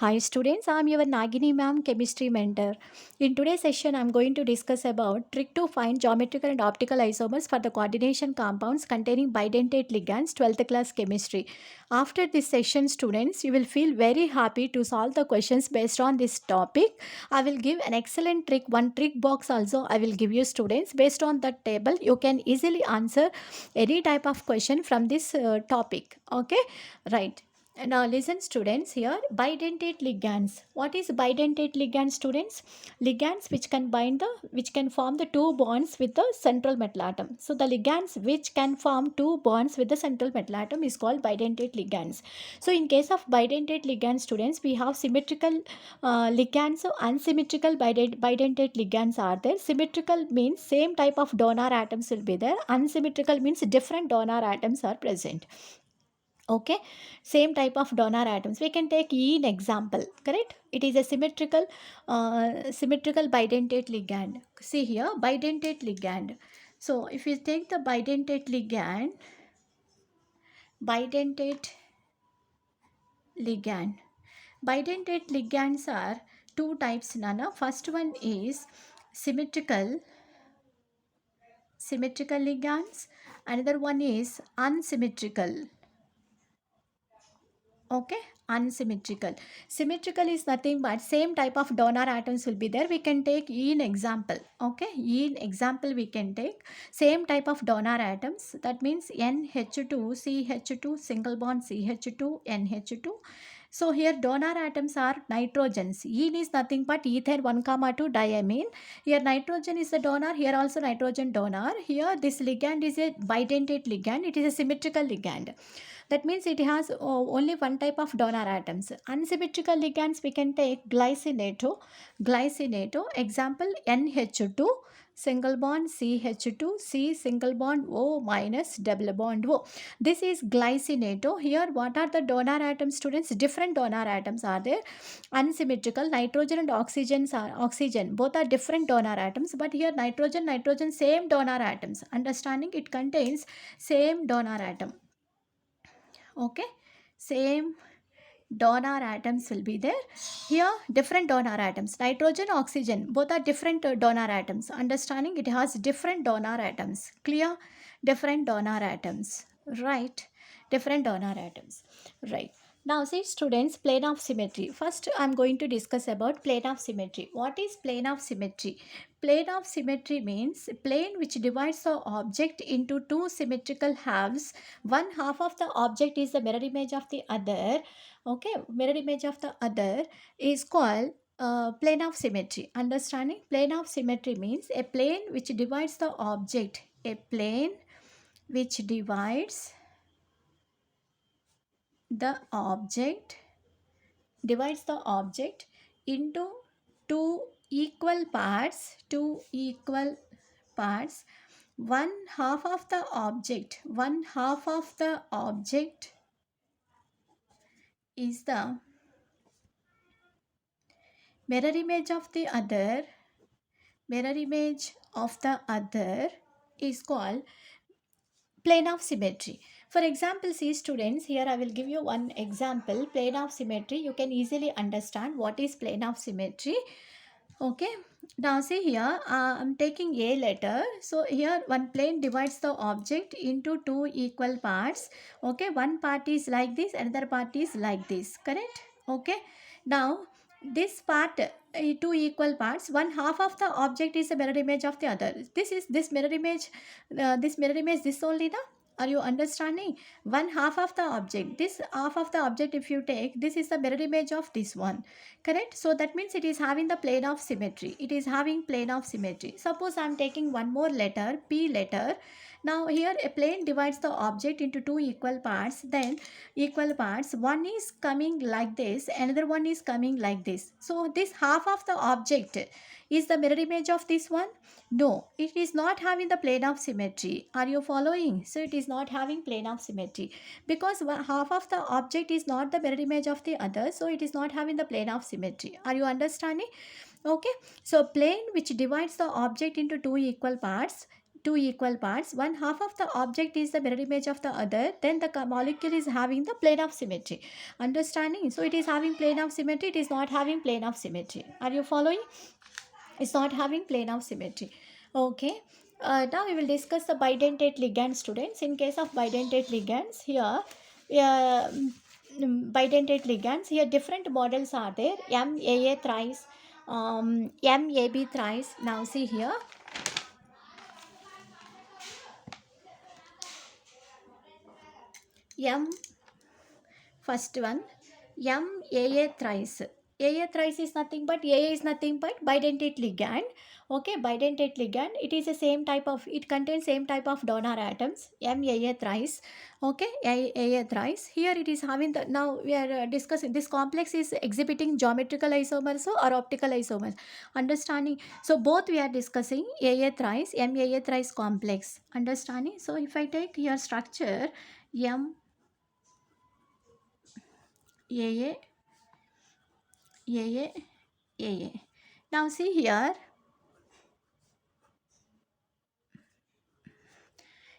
Hi students, I am your Nagini ma'am, chemistry mentor. In today's session, I am going to discuss about trick to find geometrical and optical isomers for the coordination compounds containing bidentate ligands, 12th class chemistry. After this session, students, you will feel very happy to solve the questions based on this topic. I will give an excellent trick, one trick box also I will give you students. Based on that table, you can easily answer any type of question from this topic. Okay, right. Now listen students here, bidentate ligands. What is bidentate ligand students? Ligands which can form the two bonds with the central metal atom. So the ligands which can form two bonds with the central metal atom is called bidentate ligands. So in case of bidentate ligand students, we have symmetrical ligands, so unsymmetrical bidentate ligands are there. Symmetrical means same type of donor atoms will be there. Unsymmetrical means different donor atoms are present. Okay, same type of donor atoms we can take in example, correct? It is a symmetrical bidentate ligand. See here, bidentate ligand. So if you take the bidentate ligand, bidentate ligands are two types, Nana. First one is symmetrical ligands, another one is unsymmetrical. Okay, unsymmetrical. Symmetrical is nothing but same type of donor atoms will be there. We can take in example. Okay, in example we can take same type of donor atoms. That means NH2 CH2 single bond CH2 NH2. So here donor atoms are nitrogens. En is nothing but ether 1 comma 2 diamine. Here nitrogen is the donor. Here also nitrogen donor. Here this ligand is a bidentate ligand. It is a symmetrical ligand. That means it has only one type of donor atoms. Unsymmetrical ligands we can take glycinato. Example NH2 single bond CH2 C single bond O minus double bond O. This is glycinato. Here what are the donor atoms students? Different donor atoms are there. Unsymmetrical, nitrogen and oxygen. Both are different donor atoms, but here nitrogen same donor atoms. Understanding, it contains same donor atom. Okay, same donor atoms will be there. Here different donor atoms, nitrogen, oxygen, both are different donor atoms. Understanding, it has different donor atoms. Clear? Different donor atoms, right? Different donor atoms, right? Now see students, plane of symmetry. First I am going to discuss about plane of symmetry. What is plane of symmetry? Plane of symmetry means plane which divides the object into two symmetrical halves. One half of the object is the mirror image of the other. Okay, mirror image of the other is called plane of symmetry. Understanding, plane of symmetry means a plane which divides the object. A plane which the object divides the object into two equal parts. One half of the object is the mirror image of the other. Mirror image of the other is called plane of symmetry. For example, see students, here I will give you one example. Plane of symmetry, you can easily understand what is plane of symmetry. Okay, now see here, I'm taking a letter. So here one plane divides the object into two equal parts. Okay, one part is like this, another part is like this, correct? Okay, now this part, two equal parts, one half of the object is a mirror image of the other. This is this mirror image, this only the, are you understanding? One half of the object, this half of the object if you take, this is the mirror image of this one, correct? So that means it is having the plane of symmetry. It is having plane of symmetry. Suppose I am taking one more letter, P letter. Now here a plane divides the object into two equal parts. Then equal parts, one is coming like this, another one is coming like this. So this half of the object is the mirror image of this one. No, it is not having the plane of symmetry. Are you following? So it is not having plane of symmetry because half of the object is not the mirror image of the other, so it is not having the plane of symmetry. Are you understanding? Okay, so plane which divides the object into two equal parts, two equal parts. One half of the object is the mirror image of the other, then the molecule is having the plane of symmetry. Understanding? So it is having plane of symmetry, it is not having plane of symmetry. Are you following? It's not having plane of symmetry. Okay. Now we will discuss the bidentate ligand, students. In case of bidentate ligands, here bidentate ligands, here different models are there. MAA thrice, MAB thrice. Now see here, M first one, MAA thrice. AA thrice is nothing but, AA is nothing but bidentate ligand. Okay, bidentate ligand. It is the same type of, it contains same type of donor atoms. MAA thrice. Okay, AA thrice. Here it is having the, now we are discussing, this complex is exhibiting geometrical isomers or optical isomers. Understanding? So both we are discussing AA thrice, MAA thrice complex. Understanding? So if I take here structure, M AA, AA, AA. Now see here,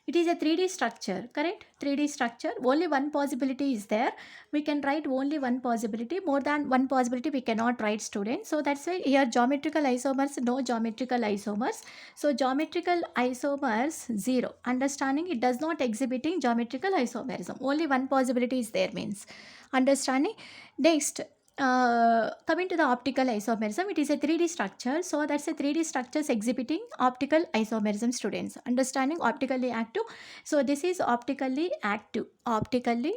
it is a 3D structure, correct? 3D structure, only one possibility is there. We can write only one possibility, more than one possibility we cannot write, students. So that's why here geometrical isomers, no geometrical isomers. So geometrical isomers 0. Understanding? It does not exhibiting geometrical isomerism. Only one possibility is there means. Understanding? Next, coming to the optical isomerism, it is a 3D structure. So that's a 3D structures exhibiting optical isomerism, students. Understanding? Optically active. So this is optically active. Optically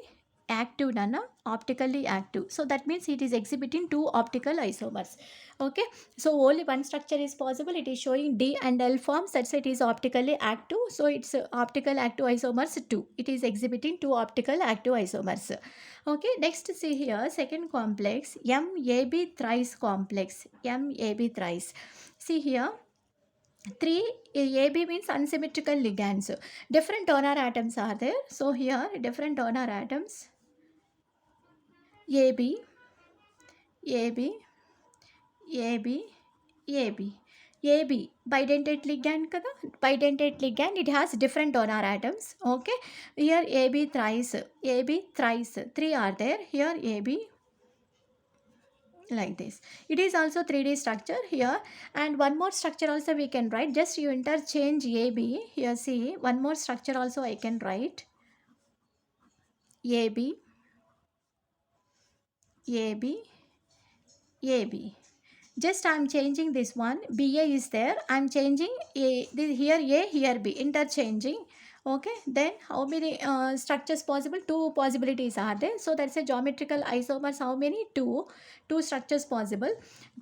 active, Nana. Optically active. So that means it is exhibiting two optical isomers. Okay. So only one structure is possible. It is showing D and L forms. That's why it is optically active. So it's optical active isomers 2. It is exhibiting two optical active isomers. Okay, next see here, second complex, MAB thrice complex, MAB thrice. See here, 3 AB means unsymmetrical ligands. Different donor atoms are there. So here, different donor atoms, AB, AB, AB, AB. AB, bidentate ligand kada? Bidentate ligand, it has different donor atoms. Okay, here AB thrice, AB thrice, 3 are there. Here AB, like this. It is also 3D structure here, and one more structure also we can write. Just you interchange AB. Here see, one more structure also I can write. AB, AB, AB. Just I am changing this one. BA is there. I am changing here A, here B. Interchanging. Okay. Then how many structures possible? Two possibilities are there. So that's a geometrical isomers. How many? Two. Two structures possible.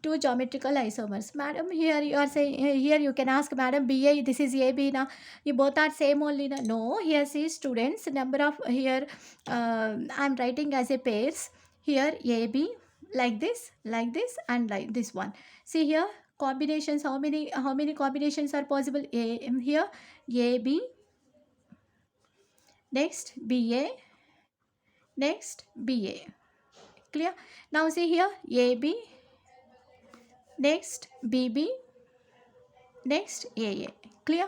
Two geometrical isomers. Madam, here you are saying, here you can ask, Madam, BA, this is AB now. You both are same only now. No. Here see, students, number of here I am writing as a pairs. Here AB, like this and like this one. See here, combinations, how many combinations are possible? Here AB, next BA, next BA. Clear? Now see here, AB, next BB, next AA. Clear?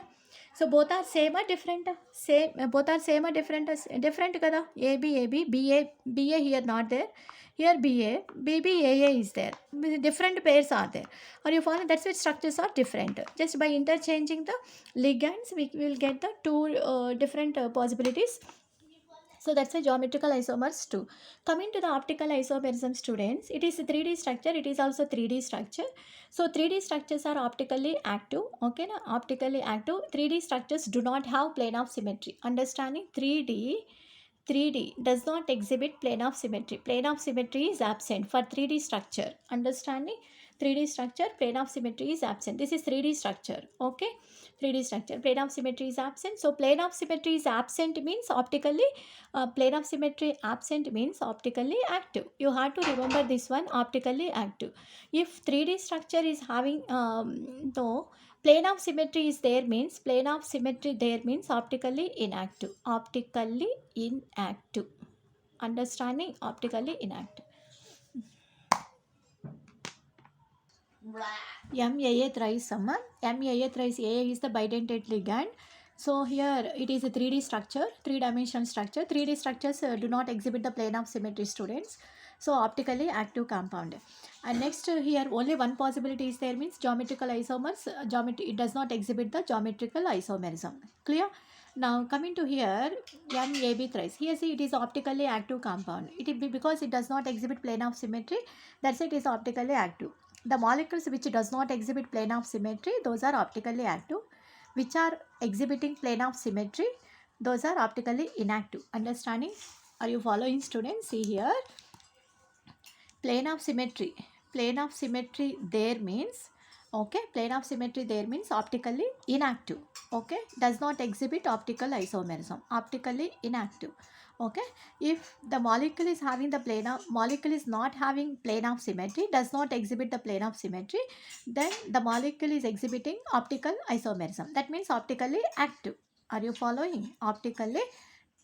So both are same or different? Same. Both are same or different? Different kada? AB, BA here not there. Here BA, AA is there. Different pairs are there. Are you following? That's why structures are different. Just by interchanging the ligands, we will get the two different possibilities. So that's a geometrical isomers too. Coming to the optical isomerism, students, it is a 3D structure. It is also 3D structure. So 3D structures are optically active. Okay, now optically active. 3D structures do not have plane of symmetry. Understanding? 3D does not exhibit plane of symmetry. Plane of symmetry is absent for 3D structure. Understanding? 3D structure, plane of symmetry is absent. This is 3D structure. Okay, 3D structure, plane of symmetry is absent. So plane of symmetry is absent means optically, plane of symmetry absent means optically active. You have to remember this one, optically active. If 3D structure is having no plane of symmetry is there means, plane of symmetry there means optically inactive. Optically inactive. Understanding? Optically inactive. MAA thrice summa. MAA thrice AA is the bidentate ligand. So here it is a 3D structure, 3-dimensional structure. 3D structures do not exhibit the plane of symmetry, students. So optically active compound. And next here only one possibility is there, means geometrical isomers. Geometry, it does not exhibit the geometrical isomerism. Clear? Now coming to here, MAB thrice. Here see it is optically active compound. It will be because it does not exhibit plane of symmetry. That's it is optically active. The molecules which does not exhibit plane of symmetry, those are optically active. Which are exhibiting plane of symmetry, those are optically inactive. Understanding? Are you following, students? See here, plane of symmetry. Plane of symmetry there means, okay, plane of symmetry there means optically inactive. Okay, does not exhibit optical isomerism. Optically inactive. Okay, if the molecule is having the plane of, molecule is not having plane of symmetry, does not exhibit the plane of symmetry, then the molecule is exhibiting optical isomerism. That means optically active. Are you following? Optically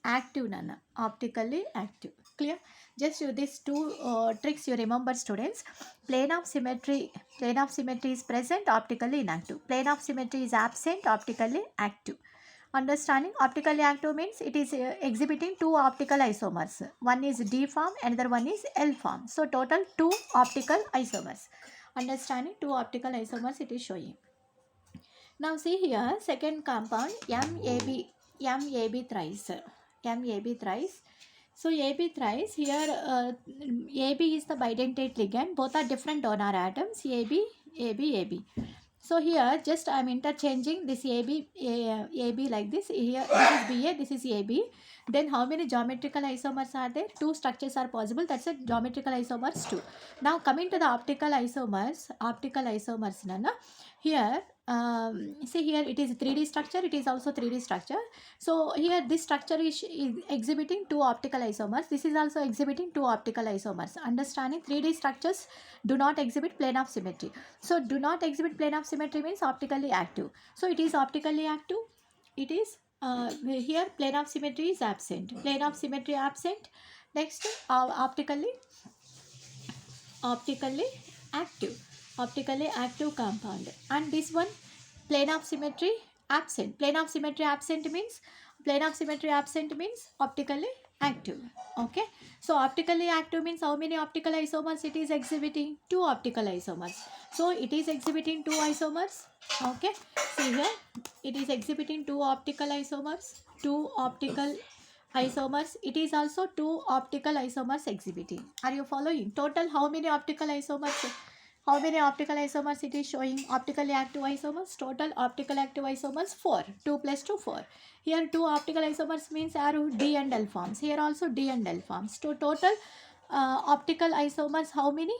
active, Nana. Optically active. Clear? Just you these two tricks you remember, students. Plane of symmetry is present, optically inactive. Plane of symmetry is absent, optically active. Understanding? Optically active means it is exhibiting two optical isomers. One is D form, another one is L form. So total two optical isomers. Understanding? Two optical isomers it is showing. Now see here, second compound MAB thrice. MAB thrice. So AB thrice here, AB is the bidentate ligand. Both are different donor atoms. AB. So here just I am interchanging this AB like this. Here this is BA, this is AB. Then how many geometrical isomers are there? Two structures are possible. That's a geometrical isomers 2. Now coming to the optical isomers, Nana. Here see here it is 3D structure, it is also 3D structure. So here this structure is exhibiting two optical isomers. This is also exhibiting two optical isomers. Understanding? 3D structures do not exhibit plane of symmetry. So do not exhibit plane of symmetry means optically active. So it is optically active. It is here plane of symmetry is absent. Plane of symmetry absent. Next optically active. Optically active compound. And this one plane of symmetry absent. Plane of symmetry absent means optically active. Okay, so optically active means how many optical isomers it is exhibiting? Two optical isomers. So it is exhibiting two isomers. Okay, see here it is exhibiting two optical isomers. It is also two optical isomers exhibiting. Are you following? Total how many optical isomers? How many optical isomers it is showing? Optically active isomers. Total optical active isomers 4. 2 plus 2 4. Here 2 optical isomers means are D and L forms. Here also D and L forms. So total optical isomers how many?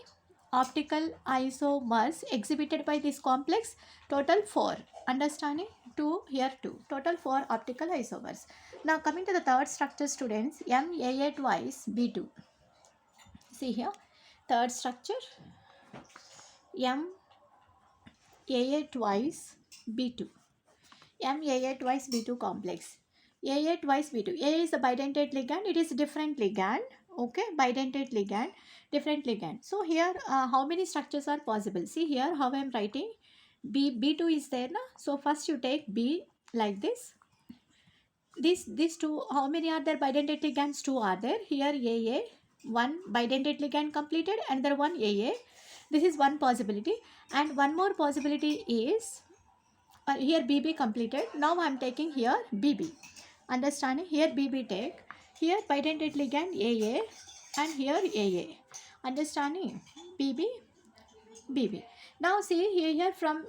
Optical isomers exhibited by this complex total 4. Understanding? 2 here 2. Total 4 optical isomers. Now coming to the third structure, students, MAA twice B2. See here, third structure MAA twice B2. MAA twice B2 complex. AA twice B2. A is the bidentate ligand. It is different ligand. Okay, bidentate ligand, different ligand. So here how many structures are possible? See here how I am writing. B2 is there, na? So first you take B like this. These two, how many are there? Bidentate ligands 2 are there. Here AA, one bidentate ligand completed, another one AA. This is one possibility. And one more possibility is here BB completed. Now I am taking here BB. Understanding? Here BB take. Here bidentate ligand AA and here AA. Understanding? BB. Now see here from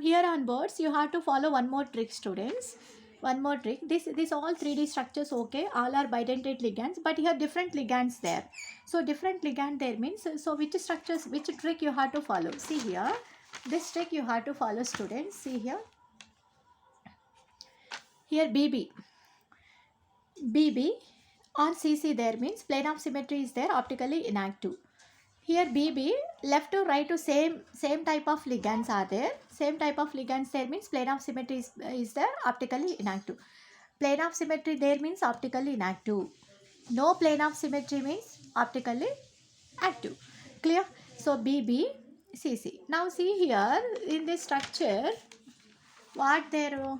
here onwards you have to follow one more trick, students. One more trick. This all 3D structures, okay, all are bidentate ligands, but here different ligands there. So different ligand there means, so which structures, which trick you have to follow? See here, this trick you have to follow, students. See here BB or CC there means plane of symmetry is there, optically inactive. Here BB, left to right to same type of ligands are there. Same type of ligands there means plane of symmetry is there, optically inactive. Plane of symmetry there means optically inactive. No plane of symmetry means optically active. Clear? So BB See. Now see here in this structure, what there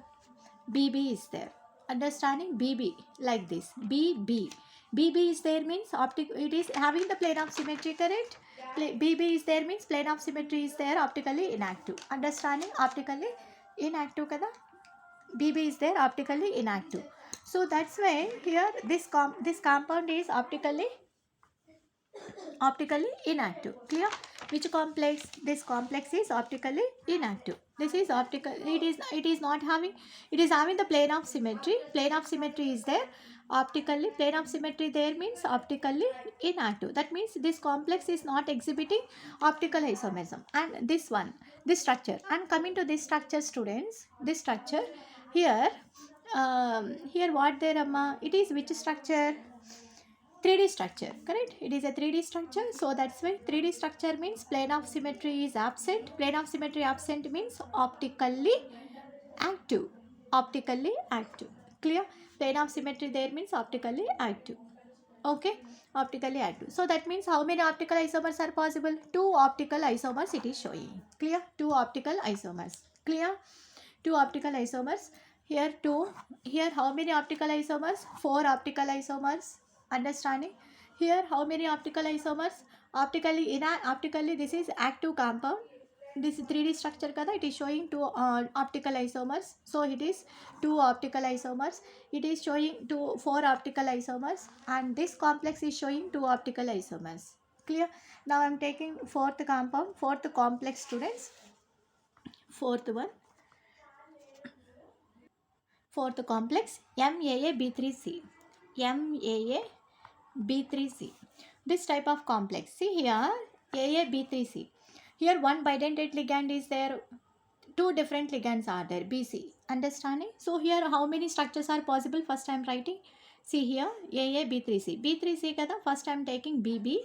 BB is there. Understanding BB like this. BB. BB is there means it is having the plane of symmetry, correct? BB is there means plane of symmetry is there, optically inactive. Understanding? Optically inactive kada. BB is there, optically inactive. So that's why here this compound is optically inactive. Clear? Which complex? This complex is optically inactive. This is optical. It is not having. It is having the plane of symmetry. Plane of symmetry is there. Optically, plane of symmetry there means optically inactive. That means this complex is not exhibiting optical isomerism. And this structure. And coming to this structure, students, this structure here. Here what there, Amma? It is which structure? 3D structure, correct? It is a 3D structure, so that's why 3D structure means plane of symmetry is absent. Plane of symmetry absent means optically active. Optically active. Clear? Plane of symmetry there means optically active. Okay, optically active. So that means how many optical isomers are possible? 2 optical isomers it is showing. Clear? 2 optical isomers. Clear? 2 optical isomers. Here 2. Here how many optical isomers? 4 optical isomers. Understanding? Here how many optical isomers? Optically this is active compound. This 3D structure kada, it is showing 2 optical isomers. So it is 2 optical isomers. It is showing 4 optical isomers, and this complex is showing 2 optical isomers. Clear? Now I am taking fourth compound, fourth complex, students. Fourth one. Fourth complex MAAB3C. MAAB3C. This type of complex. See here AAB3C. Here one bidentate ligand is there. 2 different ligands are there. BC. Understanding? So here how many structures are possible? First I am writing. See here AAB3C. B3C kada. First I am taking BB.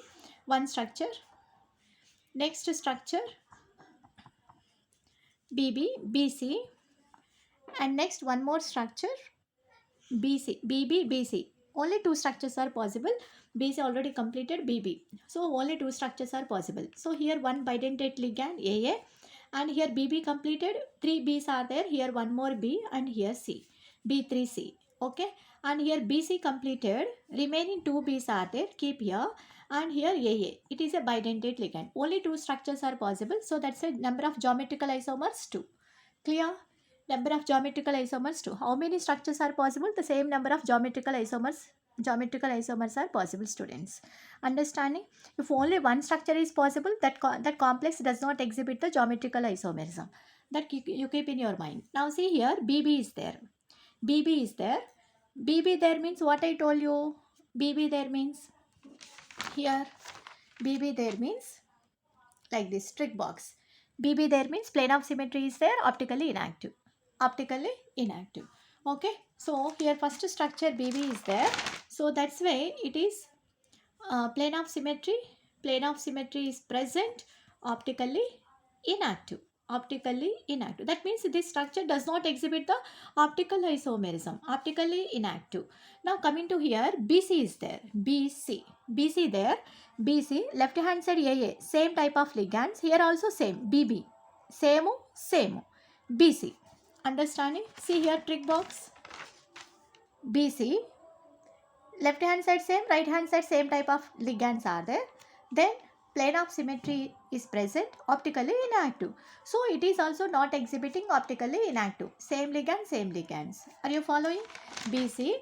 One structure. Next structure BB. BC. And next one more structure BC. BB. BC. Only 2 structures are possible. BC already completed BB. So only 2 structures are possible. So here one bidentate ligand AA, and here BB completed. 3 B's are there. Here one more B, and here C. B3C. Okay. And here BC completed. Remaining 2 B's are there. Keep here. And here AA. It is a bidentate ligand. Only 2 structures are possible. So that's a number of geometrical isomers 2. Clear? Number of geometrical isomers 2. How many structures are possible? The same number of geometrical isomers are possible, students. Understanding? If only one structure is possible, that complex does not exhibit the geometrical isomerism. That you keep in your mind. Now see here BB is there. BB is there. BB there means what I told you. BB there means here. BB there means like this trick box. BB there means plane of symmetry is there, optically inactive. Optically inactive. Okay. So here first structure BB is there. So that's why it is plane of symmetry. Plane of symmetry is present, optically inactive. Optically inactive. That means this structure does not exhibit the optical isomerism. Optically inactive. Now coming to here, BC is there. BC. BC there. BC. Left hand side AA. Same type of ligands. Here also same. BB. Same. BC. Understanding? See here trick box. BC. Left hand side same, right hand side same type of ligands are there. Then plane of symmetry is present, optically inactive. So it is also not exhibiting optically inactive. Same ligand, same ligands. Are you following? BC.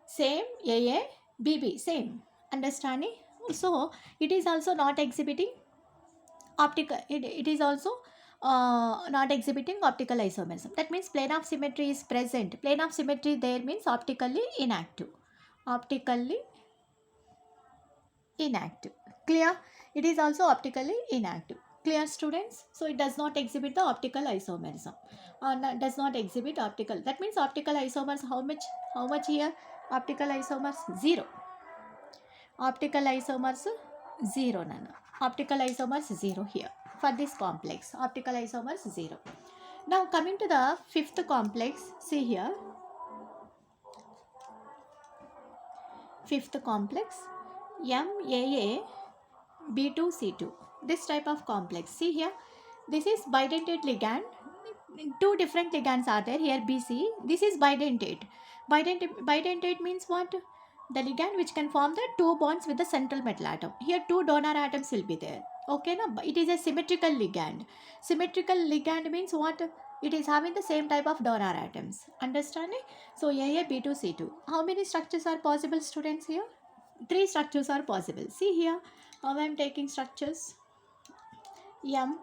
Same, AA, BB, same. Understanding? So it is also not exhibiting optical. It is also not exhibiting optical isomerism. That means plane of symmetry is present. Plane of symmetry there means optically inactive. Optically inactive. Clear? It is also optically inactive. Clear, students? So it does not exhibit the optical isomerism. Does not exhibit optical. That means optical isomers, how much here? Optical isomers 0. Optical isomers 0, Nana. Optical isomers 0 here. For this complex, optical isomers 0. Now coming to the fifth complex, see here. Fifth complex MAA B2C2. This type of complex. See here, this is bidentate ligand. Two different ligands are there here. BC. This is bidentate. Bidentate means what? The ligand which can form the two bonds with the central metal atom. Here two donor atoms will be there. Okay, now it is a symmetrical ligand. Symmetrical ligand means what? It is having the same type of donor atoms. Understanding? So AA B2C2. How many structures are possible, students, here? Three structures are possible. See here how I am taking structures. M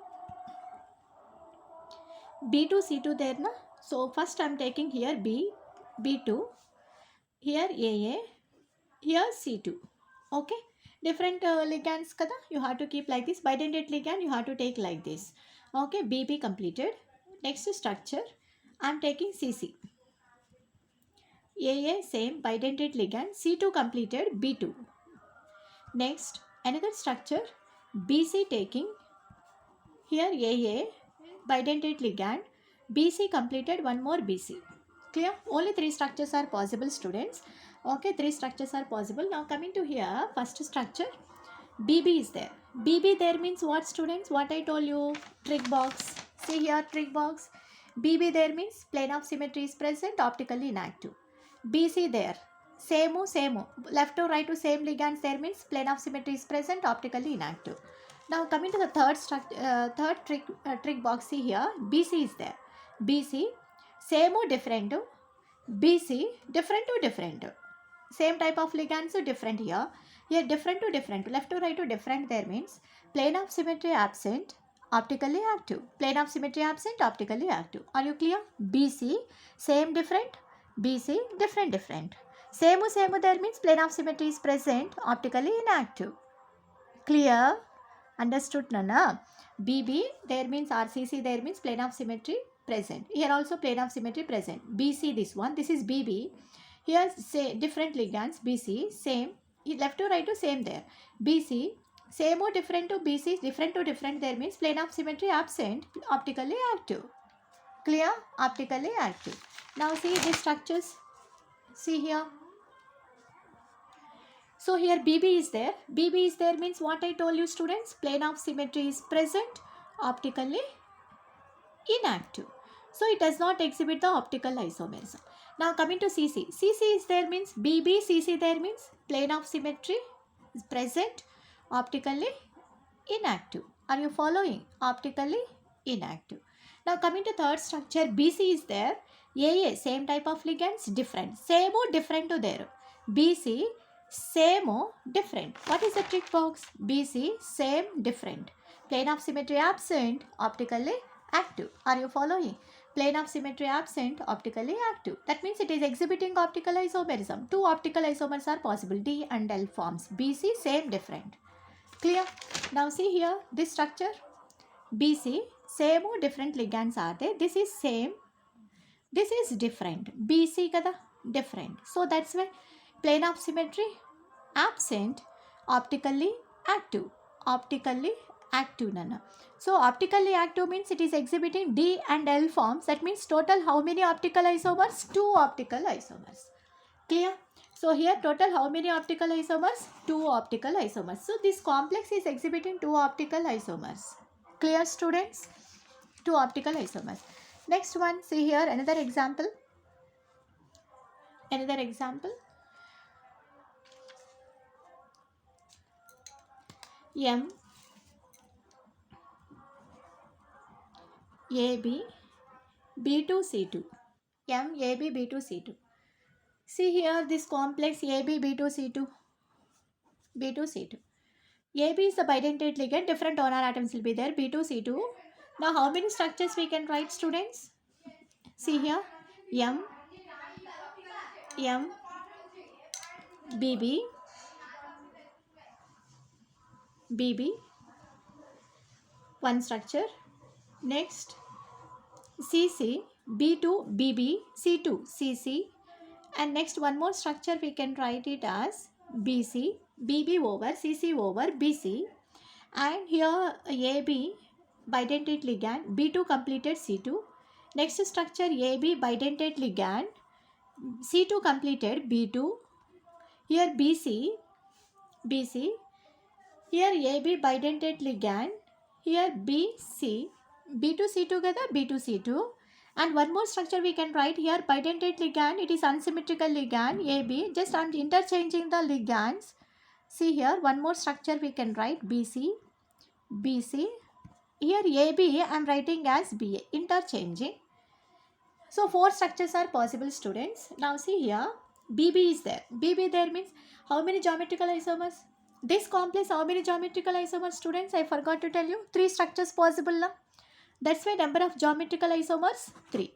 B2C2 there na. So first I am taking here B2, here AA, here C2. Okay, different ligands kada, you have to keep like this. Bidentate ligand you have to take like this. Okay, BB completed. Next structure I am taking CC. AA same bidentate ligand, C2 completed, B2. Next another structure BC taking here AA bidentate ligand, BC completed, one more BC. Clear? Only three structures are possible, students. Okay, three structures are possible. Now coming to here, first structure BB is there. BB there means what, students? What I told you, trick box. See here, trick box. BB there means plane of symmetry is present, optically inactive. BC there, same. Left to right to same ligands there means plane of symmetry is present, optically inactive. Now coming to the third trick box. See here, BC is there. BC same or different. BC different to different. Same type of ligands, so different here. Here different to different. Left to right to different there means plane of symmetry absent, optically active. Plane of symmetry absent, optically active. Are you clear? BC same different. BC different. Same there means plane of symmetry is present, optically inactive. Clear? Understood, Nana? BB there means RCC there means plane of symmetry present. Here also plane of symmetry present. BC this one. This is BB. Here say different ligands. BC same. Left to right to same there. BC same or different to BC, different to different there means plane of symmetry absent, optically active. Clear? Optically active. Now see these structures. See here. So here BB is there. BB is there means what I told you, students? Plane of symmetry is present, optically inactive. So it does not exhibit the optical isomerism. Now coming to CC. CC is there means BB, CC there means plane of symmetry is present, optically inactive. Are you following? Optically inactive. Now coming to third structure, BC is there. AA same type of ligands, different. Same or different to there. BC same or different. What is the trick box? BC same different. Plane of symmetry absent, optically active. Are you following? Plane of symmetry absent, optically active. That means it is exhibiting optical isomerism. Two optical isomers are possible, D and L forms. BC same different. Clear? Now see here this structure. BC same or different ligands are there. This is same. This is different. BC kada different. So that's why plane of symmetry absent, optically active. Optically active, Nana. So optically active means it is exhibiting D and L forms. That means total how many optical isomers? Two optical isomers. Clear? So here total how many optical isomers? Two optical isomers. So this complex is exhibiting two optical isomers. Clear, students? Two optical isomers. Next one, see here another example. Another example. M AB B2C2. M AB B2C2. See here this complex AB B2C2. B2C2. AB is the bidentate ligand. Different donor atoms will be there. B2C2. Now how many structures we can write, students? See here. M BB BB. One structure. Next CC B2 BB C2 CC. And next one more structure we can write it as BC BB over CC over BC. And here AB bidentate ligand, B2 completed C2. Next structure AB bidentate ligand, C2 completed B2. Here BC BC. Here AB bidentate ligand. Here BC. B to C together, B to C2. And one more structure we can write here, bidentate ligand. It is unsymmetrical ligand, AB. Just I'm interchanging the ligands. See here, one more structure we can write, BC. BC. Here AB I am writing as BA, interchanging. So 4 structures are possible, students. Now see here, BB is there. BB there means how many geometrical isomers? This complex, how many geometrical isomers, students? I forgot to tell you. 3 structures possible now. That's why number of geometrical isomers 3.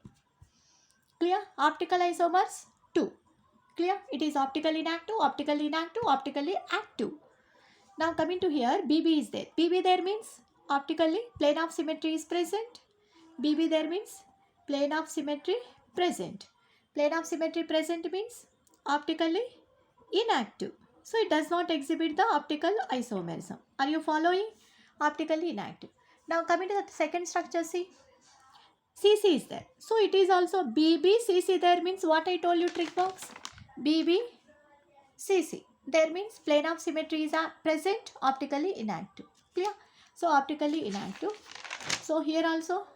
Clear? Optical isomers 2. Clear? It is optically inactive, optically inactive, optically active. Now coming to here, BB is there. BB there means optically plane of symmetry is present. BB there means plane of symmetry present. Plane of symmetry present means optically inactive. So it does not exhibit the optical isomerism. Are you following? Optically inactive. Now coming to the second structure, see. CC is there. So it is also BB, CC there means what I told you, trick box. BB, CC. There means plane of symmetry is present, optically inactive. Clear? So optically inactive. So here also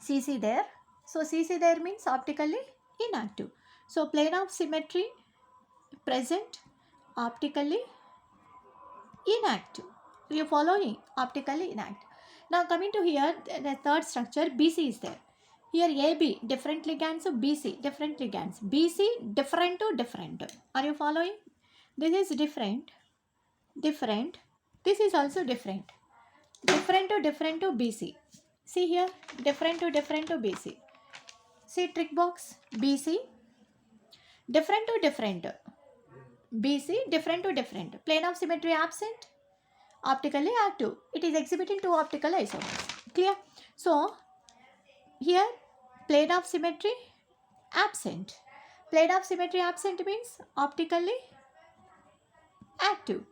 CC there. So CC there means optically inactive. So plane of symmetry present, optically inactive. You are following? Optically inactive. Now coming to here, the third structure, BC is there. Here AB, different ligands, so BC, different ligands. BC, different to different. Are you following? This is different, different. This is also different. Different to BC. See here, different to BC. See trick box, BC, different to different. BC, different to different. Plane of symmetry absent, optically active. It is exhibiting 2 optical isomers. Clear? So, here plane of symmetry absent. Plane of symmetry absent means optically active.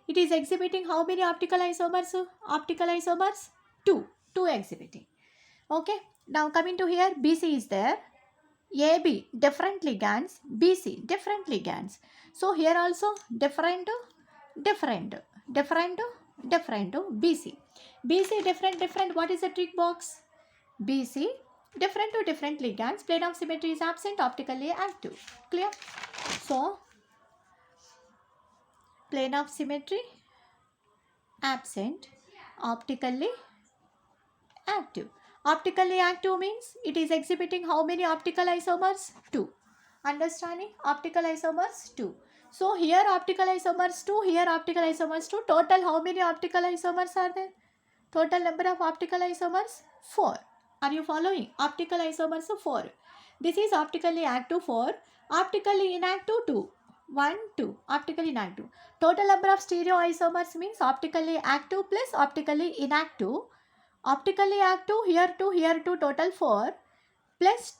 It is exhibiting how many optical isomers? Optical isomers 2. 2 exhibiting. Okay. Now coming to here, BC is there. AB, different ligands. BC, different ligands. So here also different, different, different, different, BC. BC, different. What is the trick box? BC, different to different ligands. Plane of symmetry is absent, optically active. Clear? So, plane of symmetry absent, optically active. Optically active means it is exhibiting how many optical isomers? 2. Understanding? Optical isomers 2. So here optical isomers 2, here optical isomers 2. Total how many optical isomers are there? Total number of optical isomers 4. Are you following? Optical isomers 4. This is optically active 4. Optically inactive 2. 1, 2. Optically inactive. Total number of stereoisomers means optically active plus optically inactive. Optically active here 2, total 4 plus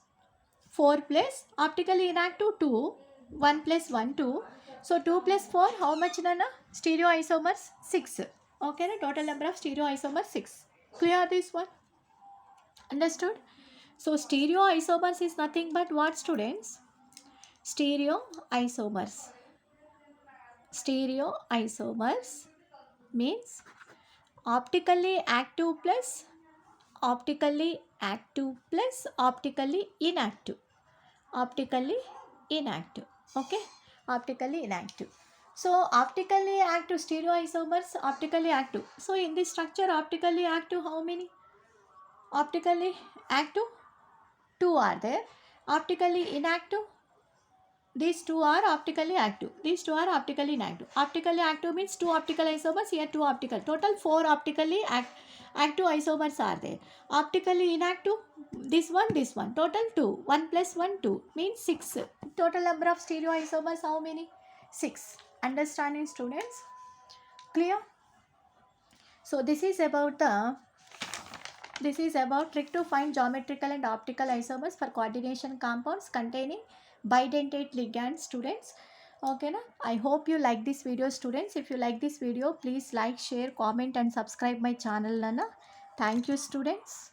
4 plus optically inactive 2, 1 plus 1, 2. So 2 plus 4, how much Nana? Stereoisomers 6. Okay, the total number of stereoisomers 6. Clear this one? Understood? So stereoisomers is nothing but what, students? Stereoisomers. Stereoisomers means optically active plus optically active plus optically inactive. Optically inactive. Okay, optically inactive. So optically active stereoisomers, optically active. So in this structure, optically active, how many? Optically active 2 are there. Optically inactive, these 2 are optically active. These 2 are optically inactive. Optically active means 2 optical isomers, here 2 optical. Total 4 optically active isomers are there. Optically inactive, this one. Total 2. 1 plus 1, 2 means 6. Total number of stereoisomers, how many? 6. Understanding, students? Clear? So this is about trick to find geometrical and optical isomers for coordination compounds containing bidentate ligands, students. Okay na? I hope you like this video, students. If you like this video, please like, share, comment and subscribe my channel, Nana. Thank you, students.